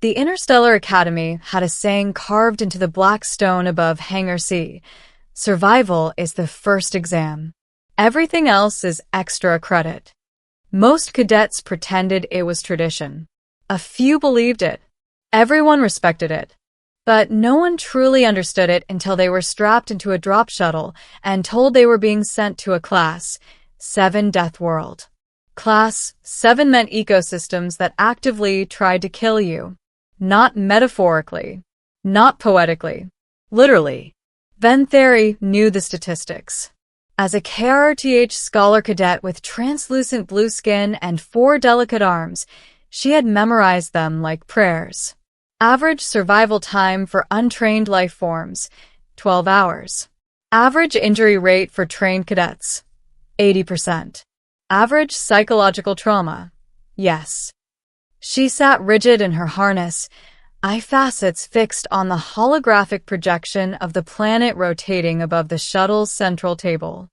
The Interstellar Academy had a saying carved into the black stone above Hangar C: survival is the first exam. Everything else is extra credit. Most cadets pretended it was tradition. A few believed it. Everyone respected it. But no one truly understood it until they were strapped into a drop shuttle and told they were being sent to a Class-7 Deathworld. Class-7 meant ecosystems that actively tried to kill you. Not metaphorically. Not poetically. Literally. Ventheri knew the statistics. As a KRTH scholar cadet with translucent blue skin and 4 delicate arms, she had memorized them like prayers. Average survival time for untrained life forms, 12 hours. Average injury rate for trained cadets, 80%. Average psychological trauma, yes. She sat rigid in her harness, eye facets fixed on the holographic projection of the planet rotating above the shuttle's central table.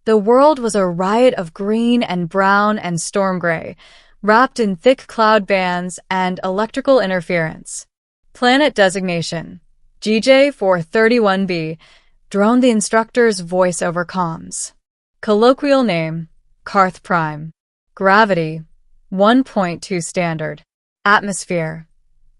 The world was a riot of green and brown and storm gray, wrapped in thick cloud bands and electrical interference. Planet designation, GJ431b, droned the instructor's voice over comms. Colloquial name, Karth Prime. Gravity, 1.2 standard. Atmosphere,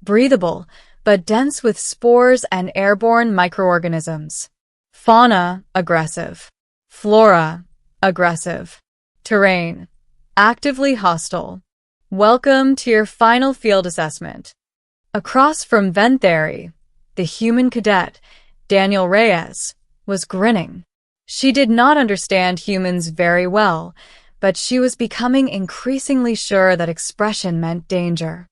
breathable, but dense with spores and airborne microorganisms. Fauna, aggressive. Flora, aggressive. Terrain, actively hostile. Welcome to your final field assessment. Across from Ventheri, the human cadet, Daniel Reyes, was grinning. She did not understand humans very well, but she was becoming increasingly sure that expression meant danger.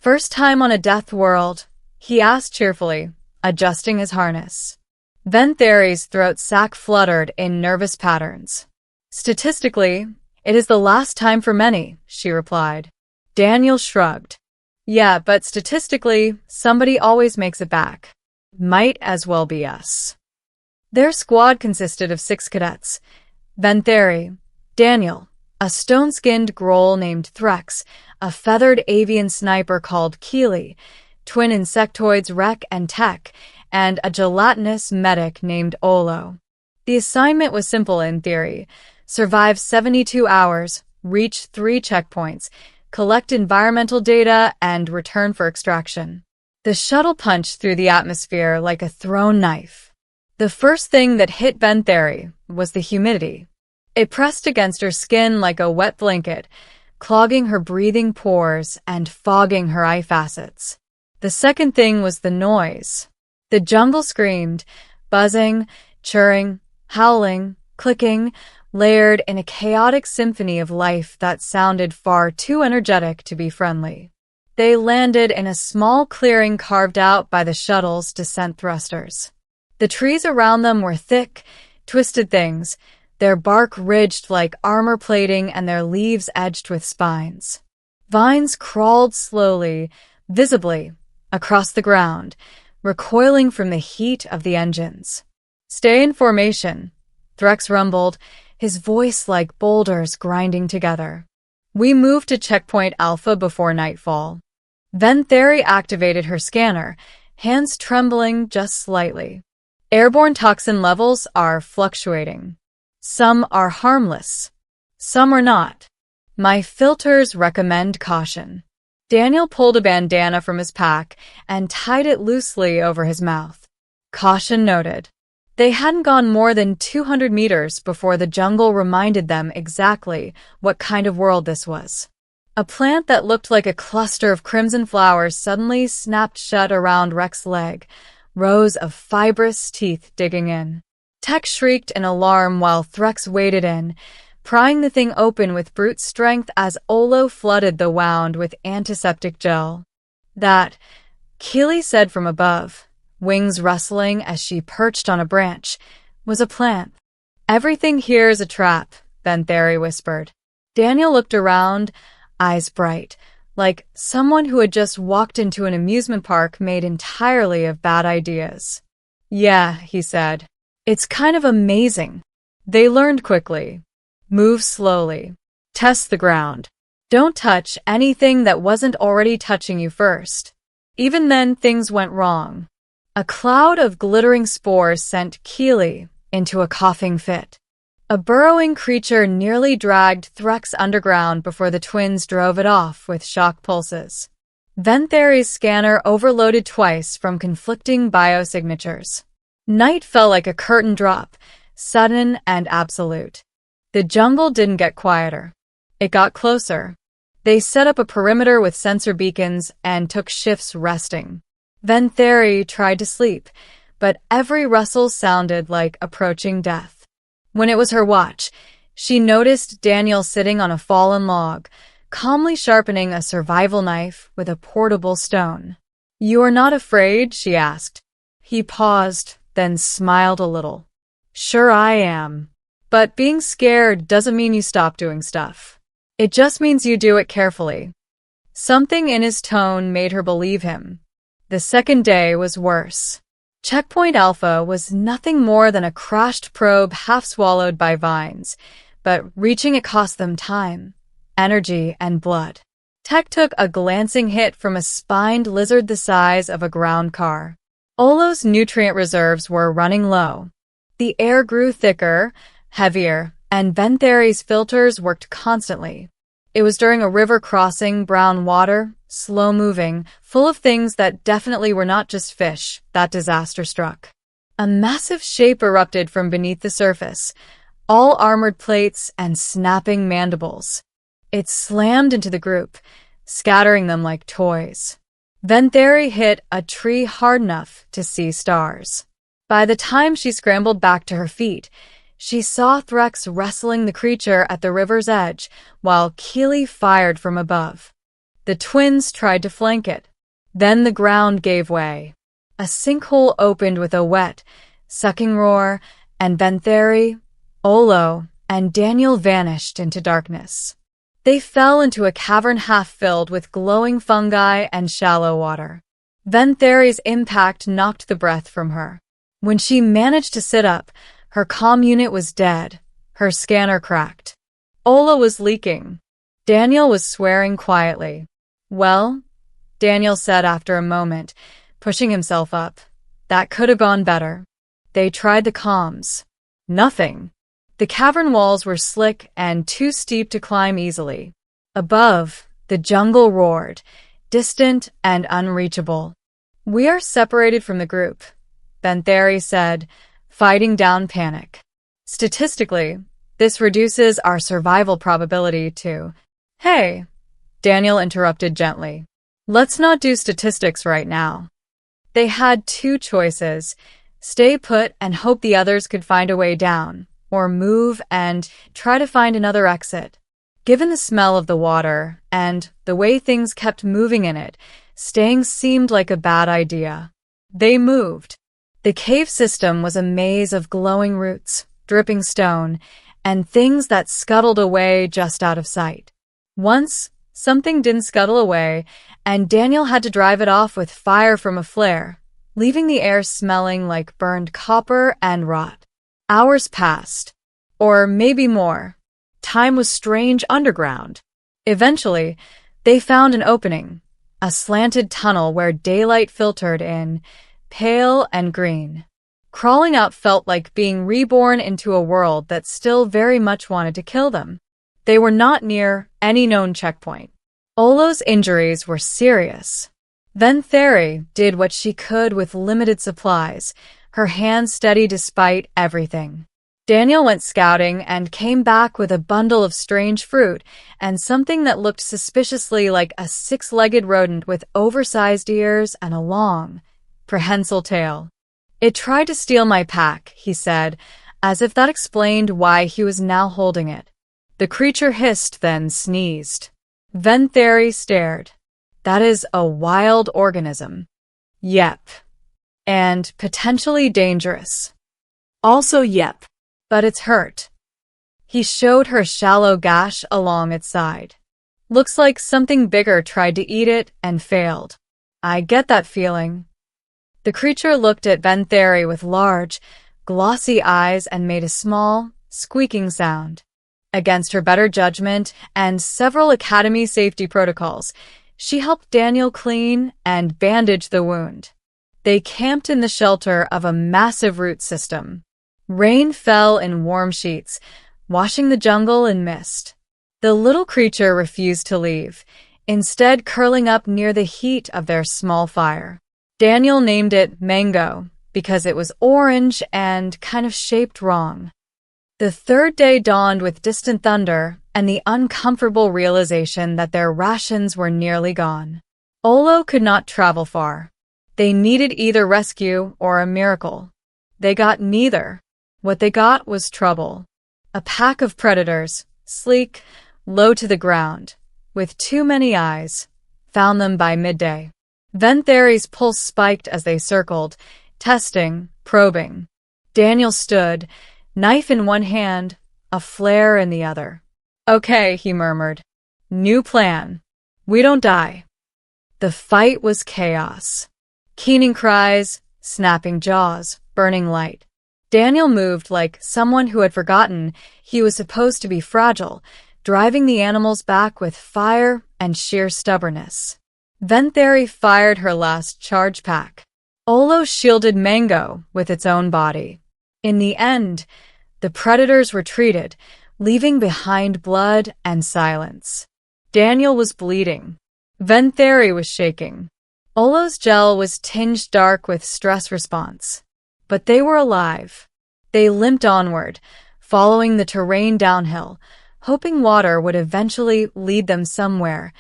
First time on a death world, he asked cheerfully, adjusting his harness. Ventheri's throat sac fluttered in nervous patterns. Statistically, it is the last time for many, she replied. Daniel shrugged. Yeah, but statistically, somebody always makes it back. Might as well be us. Their squad consisted of 6 cadets. Ventheri, Daniel, a stone-skinned Groll named Threx, a feathered avian sniper called Keely, twin insectoids Rek and Tech, and a gelatinous medic named Olo. The assignment was simple in theory. Survive 72 hours, reach 3 checkpoints, collect environmental data, and return for extraction. The shuttle punched through the atmosphere like a thrown knife. The first thing that hit Ventheri was the humidity. It pressed against her skin like a wet blanket, clogging her breathing pores and fogging her eye facets. The second thing was the noise. The jungle screamed, buzzing, churring, howling, clicking, layered in a chaotic symphony of life that sounded far too energetic to be friendly. They landed in a small clearing carved out by the shuttle's descent thrusters. The trees around them were thick, twisted things, their bark ridged like armor plating and their leaves edged with spines. Vines crawled slowly, visibly, across the ground, recoiling from the heat of the engines. Stay in formation, Threx rumbled, his voice like boulders grinding together. We moved to checkpoint Alpha before nightfall. Ventheri activated her scanner, hands trembling just slightly. Airborne toxin levels are fluctuating. Some are harmless. Some are not. My filters recommend caution. Daniel pulled a bandana from his pack and tied it loosely over his mouth. Caution noted. They hadn't gone more than 200 meters before the jungle reminded them exactly what kind of world this was. A plant that looked like a cluster of crimson flowers suddenly snapped shut around Rek's leg, rows of fibrous teeth digging in. Tech shrieked in alarm while Threx waded in, prying the thing open with brute strength as Olo flooded the wound with antiseptic gel. That, Keely said from above, wings rustling as she perched on a branch, was a plant. Everything here is a trap, Ventheri whispered. Daniel looked around, eyes bright, like someone who had just walked into an amusement park made entirely of bad ideas. Yeah, he said. It's kind of amazing. They learned quickly. Move slowly. Test the ground. Don't touch anything that wasn't already touching you first. Even then, things went wrong. A cloud of glittering spores sent Keely into a coughing fit. A burrowing creature nearly dragged Threx underground before the twins drove it off with shock pulses. Ventheri's scanner overloaded twice from conflicting biosignatures. Night fell like a curtain drop, sudden and absolute. The jungle didn't get quieter. It got closer. They set up a perimeter with sensor beacons and took shifts resting. Ventheri tried to sleep, but every rustle sounded like approaching death. When it was her watch, she noticed Daniel sitting on a fallen log, calmly sharpening a survival knife with a portable stone. "You are not afraid?" she asked. He paused, then smiled a little. "Sure I am. But being scared doesn't mean you stop doing stuff. It just means you do it carefully." Something in his tone made her believe him. The second day was worse. Checkpoint Alpha was nothing more than a crashed probe half-swallowed by vines, but reaching it cost them time, energy, and blood. Tech took a glancing hit from a spined lizard the size of a ground car. Olo's nutrient reserves were running low. The air grew thicker, heavier, and Ventheri's filters worked constantly. It was during a river crossing brown water, slow-moving, full of things that definitely were not just fish, that disaster struck. A massive shape erupted from beneath the surface, all armored plates and snapping mandibles. It slammed into the group, scattering them like toys. Ventheri hit a tree hard enough to see stars. By the time she scrambled back to her feet, she saw Threx wrestling the creature at the river's edge while Keely fired from above. The twins tried to flank it. Then the ground gave way. A sinkhole opened with a wet, sucking roar, and Ventheri, Olo, and Daniel vanished into darkness. They fell into a cavern half filled with glowing fungi and shallow water. Ventheri's impact knocked the breath from her. When she managed to sit up, her comm unit was dead. Her scanner cracked. Ola was leaking. Daniel was swearing quietly. "Well," Daniel said after a moment, pushing himself up. "That could have gone better." They tried the comms. Nothing. The cavern walls were slick and too steep to climb easily. Above, the jungle roared, distant and unreachable. "We are separated from the group," Ventheri said, fighting down panic. "Statistically, this reduces our survival probability to—" "Hey," Daniel interrupted gently. "Let's not do statistics right now." They had two choices: stay put and hope the others could find a way down, or move and try to find another exit. Given the smell of the water and the way things kept moving in it, staying seemed like a bad idea. They moved. The cave system was a maze of glowing roots, dripping stone, and things that scuttled away just out of sight. Once, something didn't scuttle away, and Daniel had to drive it off with fire from a flare, leaving the air smelling like burned copper and rot. Hours passed. Or maybe more. Time was strange underground. Eventually, they found an opening, a slanted tunnel where daylight filtered in, pale and green. Crawling out felt like being reborn into a world that still very much wanted to kill them. They were not near any known checkpoint. Olo's injuries were serious. Ventheri did what she could with limited supplies, her hands steady despite everything. Daniel went scouting and came back with a bundle of strange fruit and something that looked suspiciously like a six-legged rodent with oversized ears and a long, prehensile tail. "It tried to steal my pack," he said, as if that explained why he was now holding it. The creature hissed, then sneezed. Ventheri stared. "That is a wild organism." "Yep. And potentially dangerous." "Also yep. But it's hurt." He showed her a shallow gash along its side. "Looks like something bigger tried to eat it and failed." "I get that feeling." The creature looked at Ventheri with large, glossy eyes and made a small, squeaking sound. Against her better judgment and several Academy safety protocols, She helped Daniel clean and bandage the wound. They camped in the shelter of a massive root system. Rain fell in warm sheets, washing the jungle in mist. The little creature refused to leave, instead curling up near the heat of their small fire. Daniel named it Mango because it was orange and kind of shaped wrong. The third day dawned with distant thunder and the uncomfortable realization that their rations were nearly gone. Olo could not travel far. They needed either rescue or a miracle. They got neither. What they got was trouble. A pack of predators, sleek, low to the ground, with too many eyes, found them by midday. Ventheri's pulse spiked as they circled, testing, probing. Daniel stood, knife in one hand, a flare in the other. "Okay," he murmured. "New plan. We don't die." The fight was chaos. Keening cries, snapping jaws, burning light. Daniel moved like someone who had forgotten he was supposed to be fragile, driving the animals back with fire and sheer stubbornness. Ventheri fired her last charge pack. Olo shielded Mango with its own body. In the end, the predators retreated, leaving behind blood and silence. Daniel was bleeding. Ventheri was shaking. Olo's gel was tinged dark with stress response. But they were alive. They limped onward, following the terrain downhill, hoping water would eventually lead them somewhere,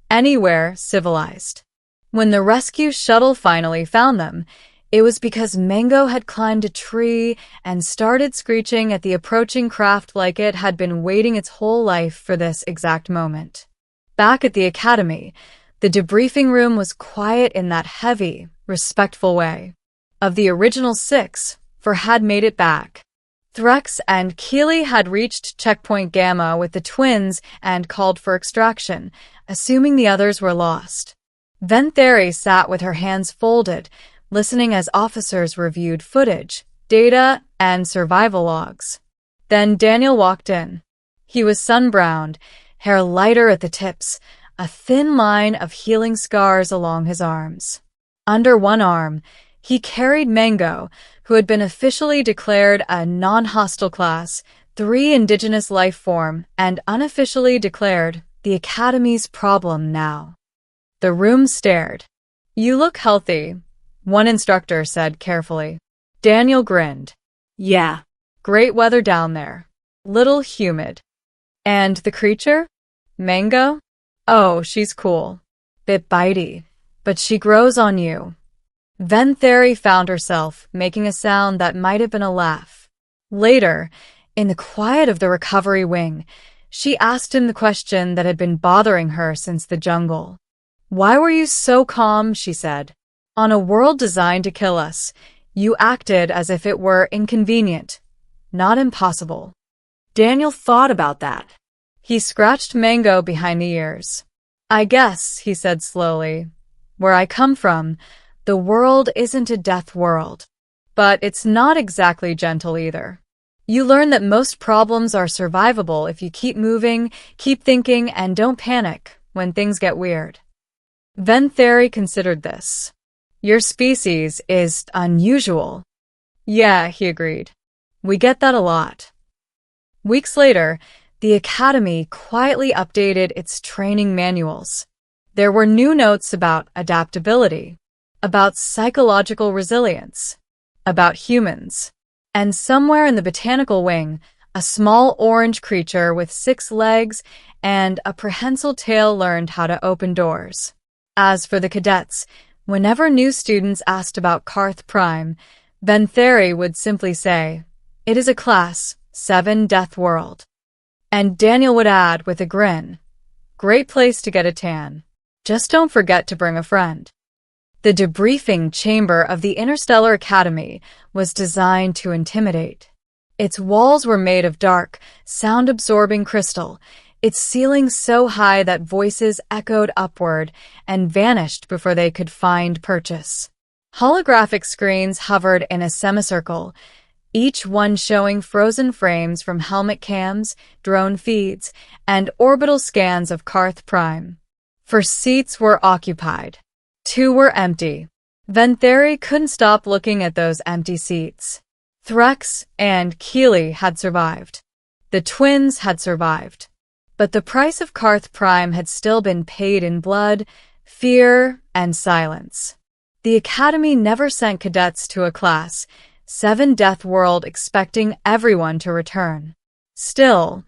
anywhere civilized. When the rescue shuttle finally found them, it was because Mango had climbed a tree and started screeching at the approaching craft like it had been waiting its whole life for this exact moment. Back at the academy, the debriefing room was quiet in that heavy, respectful way. Of the original 6, 4 had made it back. Threx and Keely had reached checkpoint Gamma with the twins and called for extraction, assuming the others were lost. Ventheri sat with her hands folded, listening as officers reviewed footage, data, and survival logs. Then Daniel walked in. He was sun-browned, hair lighter at the tips, a thin line of healing scars along his arms. Under one arm, he carried Mango, who had been officially declared a non-hostile class, 3 indigenous life form, and unofficially declared the Academy's problem now. The room stared. "You look healthy," one instructor said carefully. Daniel grinned. "Yeah, great weather down there. Little humid." "And the creature? Mango?" "Oh, she's cool. Bit bitey, but she grows on you." Ventheri found herself making a sound that might have been a laugh. Later, in the quiet of the recovery wing, she asked him the question that had been bothering her since the jungle. "Why were you so calm?" she said. "On a world designed to kill us, you acted as if it were inconvenient, not impossible." Daniel thought about that. He scratched Mango behind the ears. "I guess," he said slowly, "where I come from, the world isn't a death world. But it's not exactly gentle either. You learn that most problems are survivable if you keep moving, keep thinking, and don't panic when things get weird." Ventheri considered this. "Your species is unusual." "Yeah," he agreed. "We get that a lot." Weeks later, the Academy quietly updated its training manuals. There were new notes about adaptability, about psychological resilience, about humans. And somewhere in the botanical wing, a small orange creature with 6 legs and a prehensile tail learned how to open doors. As for the cadets, whenever new students asked about Carth Prime, Ventheri would simply say, "It is a Class-7 Deathworld." And Daniel would add with a grin, "Great place to get a tan. Just don't forget to bring a friend." The debriefing chamber of the Interstellar Academy was designed to intimidate. Its walls were made of dark, sound-absorbing crystal, its ceiling so high that voices echoed upward and vanished before they could find purchase. Holographic screens hovered in a semicircle, each one showing frozen frames from helmet cams, drone feeds, and orbital scans of Carth Prime. for seats were occupied. 2 were empty. Ventheri couldn't stop looking at those empty seats. Threx and Keely had survived. The twins had survived. But the price of Carth Prime had still been paid in blood, fear, and silence. The Academy never sent cadets to a Class-7 Deathworld expecting everyone to return. Still,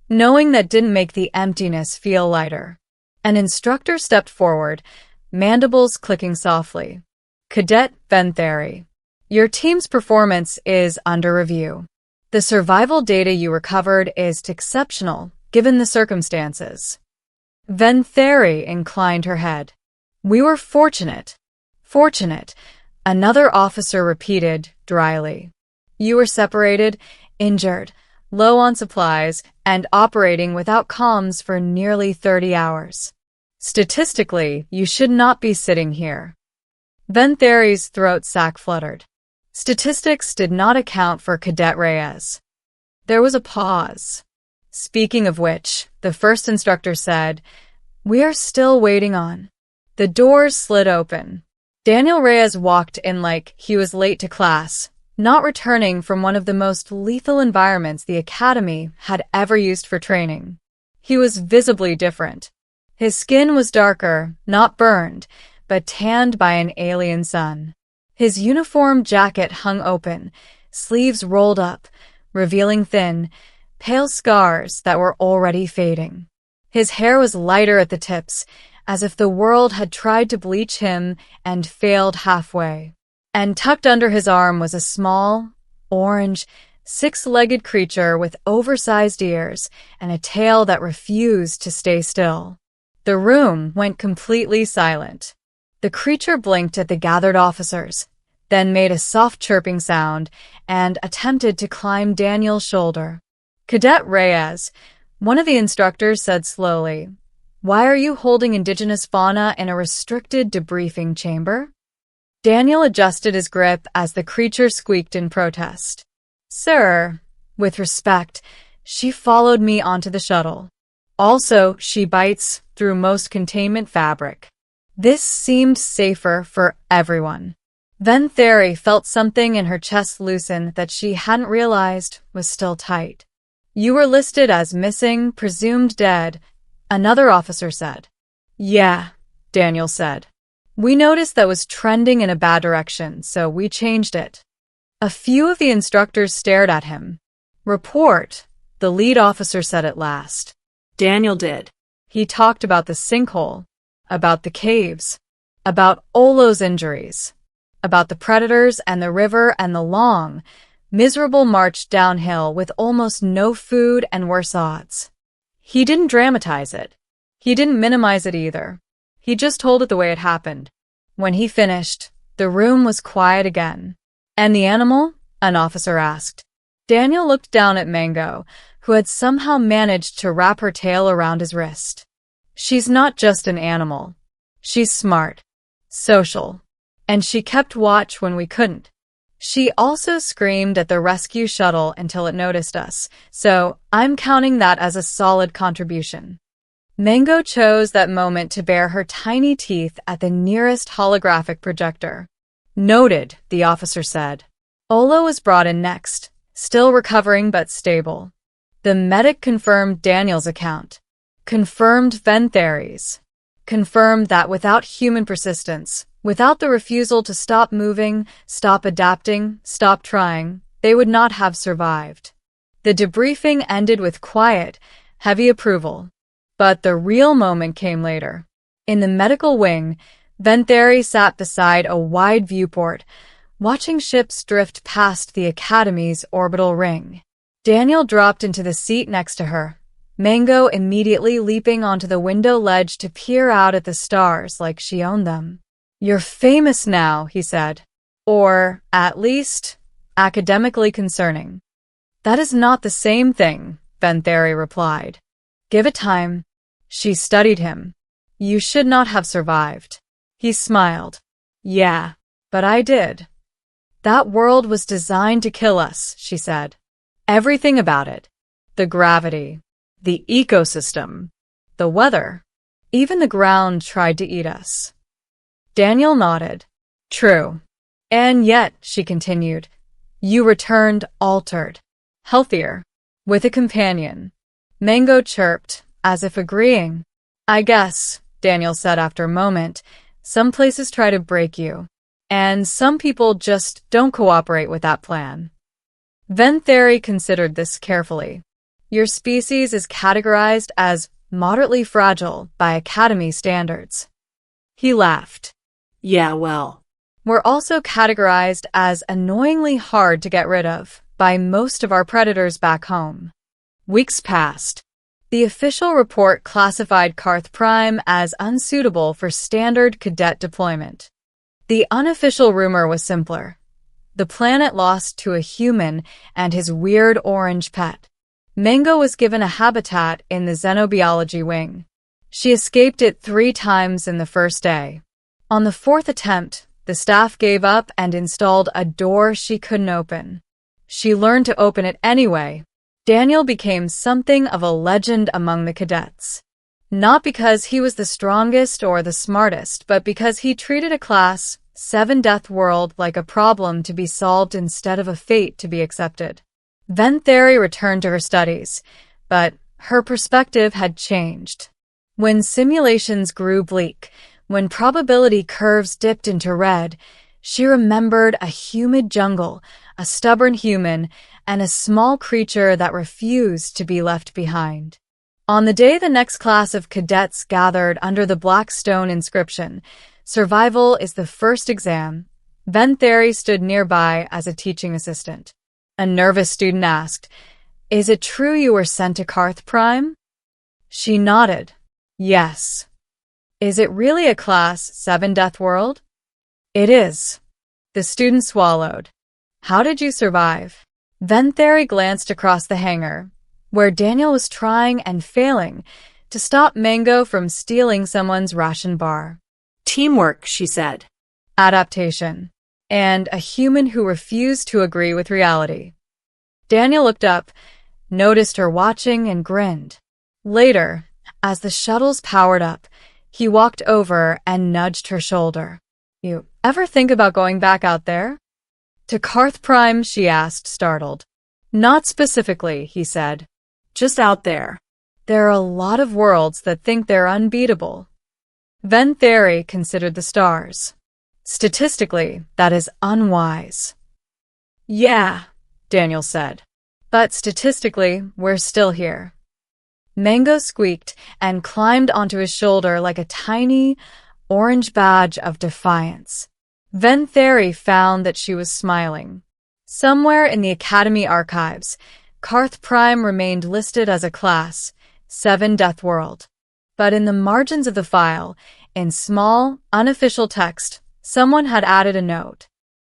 knowing that didn't make the emptiness feel lighter. An instructor stepped forward, mandibles clicking softly. Cadet Ventheri, your team's performance is under review. The survival data you recovered is exceptional, given the circumstances. Ventheri inclined her head. We were fortunate. Fortunate, another officer repeated dryly. You were separated, injured, low on supplies, and operating without comms for nearly 30 hours. Statistically, you should not be sitting here. Ventheri's throat sac fluttered. Statistics did not account for Cadet Reyes. There was a pause. Speaking of which, the first instructor said, we are still waiting on. The doors slid open. Daniel Reyes walked in like he was late to class, not returning from one of the most lethal environments the Academy had ever used for training. He was visibly different. His skin was darker, not burned, but tanned by an alien sun. His uniform jacket hung open, sleeves rolled up, revealing thin, pale scars that were already fading. His hair was lighter at the tips, as if the world had tried to bleach him and failed halfway. And tucked under his arm was a small, orange, 6-legged creature with oversized ears and a tail that refused to stay still. The room went completely silent. The creature blinked at the gathered officers, then made a soft chirping sound and attempted to climb Daniel's shoulder. Cadet Reyes, one of the instructors said slowly, why are you holding indigenous fauna in a restricted debriefing chamber? Daniel adjusted his grip as the creature squeaked in protest. Sir, with respect, she followed me onto the shuttle. Also, she bites through most containment fabric. This seemed safer for everyone. Ventheri felt something in her chest loosen that she hadn't realized was still tight. You were listed as missing, presumed dead, another officer said. Yeah, Daniel said. We noticed that was trending in a bad direction, so we changed it. A few of the instructors stared at him. Report, the lead officer said at last. Daniel did. He talked about the sinkhole, about the caves, about Olo's injuries, about the predators and the river and the long, miserable march downhill with almost no food and worse odds. He didn't dramatize it. He didn't minimize it either. He just told it the way it happened. When he finished, the room was quiet again. And the animal? An officer asked. Daniel looked down at Mango, who had somehow managed to wrap her tail around his wrist. She's not just an animal. She's smart, social, and she kept watch when we couldn't. She also screamed at the rescue shuttle until it noticed us, so I'm counting that as a solid contribution. Mango chose that moment to bare her tiny teeth at the nearest holographic projector. Noted, the officer said. Olo was brought in next, still recovering but stable. The medic confirmed Daniel's account. Confirmed Ventheri's. Confirmed that without human persistence, without the refusal to stop moving, stop adapting, stop trying, they would not have survived. The debriefing ended with quiet, heavy approval. But the real moment came later. In the medical wing, Ventheri sat beside a wide viewport, watching ships drift past the Academy's orbital ring. Daniel dropped into the seat next to her, Mango immediately leaping onto the window ledge to peer out at the stars like she owned them. You're famous now, he said. Or, at least, academically concerning. That is not the same thing, Ventheri replied. Give it time. She studied him. You should not have survived. He smiled. Yeah, but I did. That world was designed to kill us, she said. Everything about it. The gravity. The ecosystem. The weather. Even the ground tried to eat us. Daniel nodded. True. And yet, she continued, you returned altered, healthier, with a companion. Mango chirped, as if agreeing. I guess, Daniel said after a moment, some places try to break you, and some people just don't cooperate with that plan. Ventheri considered this carefully. Your species is categorized as moderately fragile by Academy standards. He laughed. Yeah, well. We're also categorized as annoyingly hard to get rid of by most of our predators back home. Weeks passed. The official report classified Carth Prime as unsuitable for standard cadet deployment. The unofficial rumor was simpler. The planet lost to a human and his weird orange pet. Mango was given a habitat in the xenobiology wing. She escaped it 3 times in the first day. On the 4th attempt, the staff gave up and installed a door she couldn't open. She learned to open it anyway. Daniel became something of a legend among the cadets. Not because he was the strongest or the smartest, but because he treated a Class-7 Deathworld like a problem to be solved instead of a fate to be accepted. Ventheri returned to her studies, but her perspective had changed. When simulations grew bleak, when probability curves dipped into red, she remembered a humid jungle, a stubborn human, and a small creature that refused to be left behind. On the day the next class of cadets gathered under the black stone inscription, "Survival is the first exam," Ventheri stood nearby as a teaching assistant. A nervous student asked, "Is it true you were sent to Carth Prime?" She nodded. Yes. Is it really a Class-7 Deathworld? It is. The student swallowed. How did you survive? Ventheri glanced across the hangar, where Daniel was trying and failing to stop Mango from stealing someone's ration bar. Teamwork, she said. Adaptation. And a human who refused to agree with reality. Daniel looked up, noticed her watching, and grinned. Later, as the shuttles powered up, he walked over and nudged her shoulder. You ever think about going back out there? To Carth Prime, she asked, startled. Not specifically, he said. Just out there. There are a lot of worlds that think they're unbeatable. Ventheri considered the stars. Statistically, that is unwise. Yeah, Daniel said. But statistically, we're still here. Mango squeaked and climbed onto his shoulder like a tiny, orange badge of defiance. Ventheri found that she was smiling. Somewhere in the Academy archives, Carth Prime remained listed as a Class-7 Deathworld. But in the margins of the file, in small, unofficial text, someone had added a note.